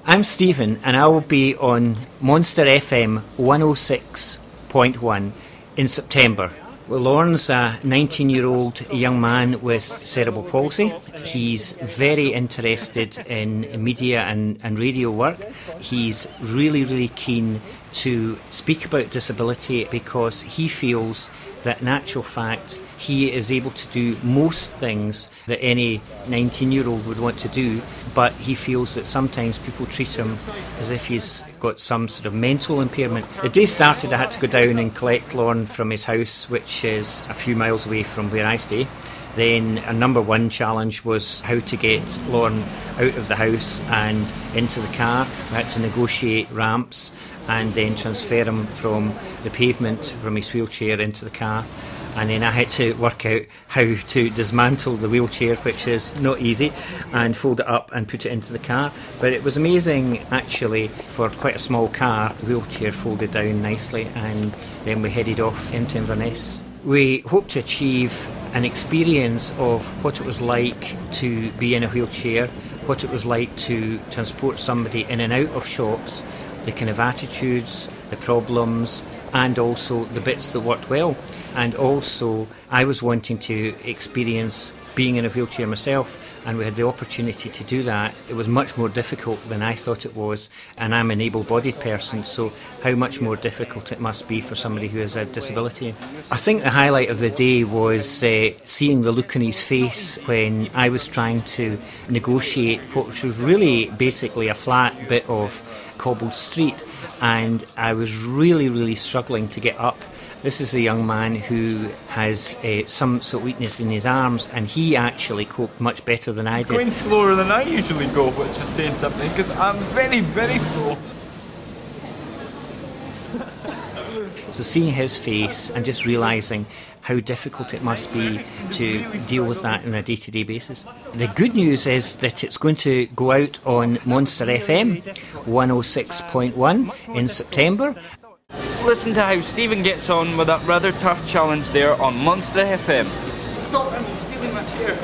I'm Stephen and I will be on Monster FM 106.1 in September. Well, Lauren's a 19-year-old young man with cerebral palsy. He's very interested in media and radio work. He's really keen to speak about disability because he feels that in actual fact he is able to do most things that any 19-year-old would want to do, but he feels that sometimes people treat him as if he's got some sort of mental impairment. The day started, I had to go down and collect Lauren from his house, which is a few miles away from where I stay. Then a number one challenge was how to get Lauren out of the house and into the car. We had to negotiate ramps and then transfer him from the pavement from his wheelchair into the car. And then I had to work out how to dismantle the wheelchair, which is not easy, and fold it up and put it into the car. But it was amazing, actually, for quite a small car. The wheelchair folded down nicely, and then we headed off into Inverness. We hope to achieve an experience of what it was like to be in a wheelchair, what it was like to transport somebody in and out of shops, the kind of attitudes, the problems, and also the bits that worked well. And also, I was wanting to experience being in a wheelchair myself, and we had the opportunity to do that. It was much more difficult than I thought it was, and I'm an able-bodied person, so how much more difficult it must be for somebody who has a disability. I think the highlight of the day was seeing the look on his face when I was trying to negotiate what was really basically a flat bit of cobbled street, and I was really struggling to get up. This is a young man who has some sort of weakness in his arms, and he actually coped much better than I did. Going slower than I usually go, which is saying something, because I'm very slow. So seeing his face and just realising how difficult it must be to deal with that on a day-to-day basis. The good news is that it's going to go out on Monster FM 106.1 in September. Listen to how Stephen gets on with that rather tough challenge there on Monster FM. Stop him, he's stealing my chair.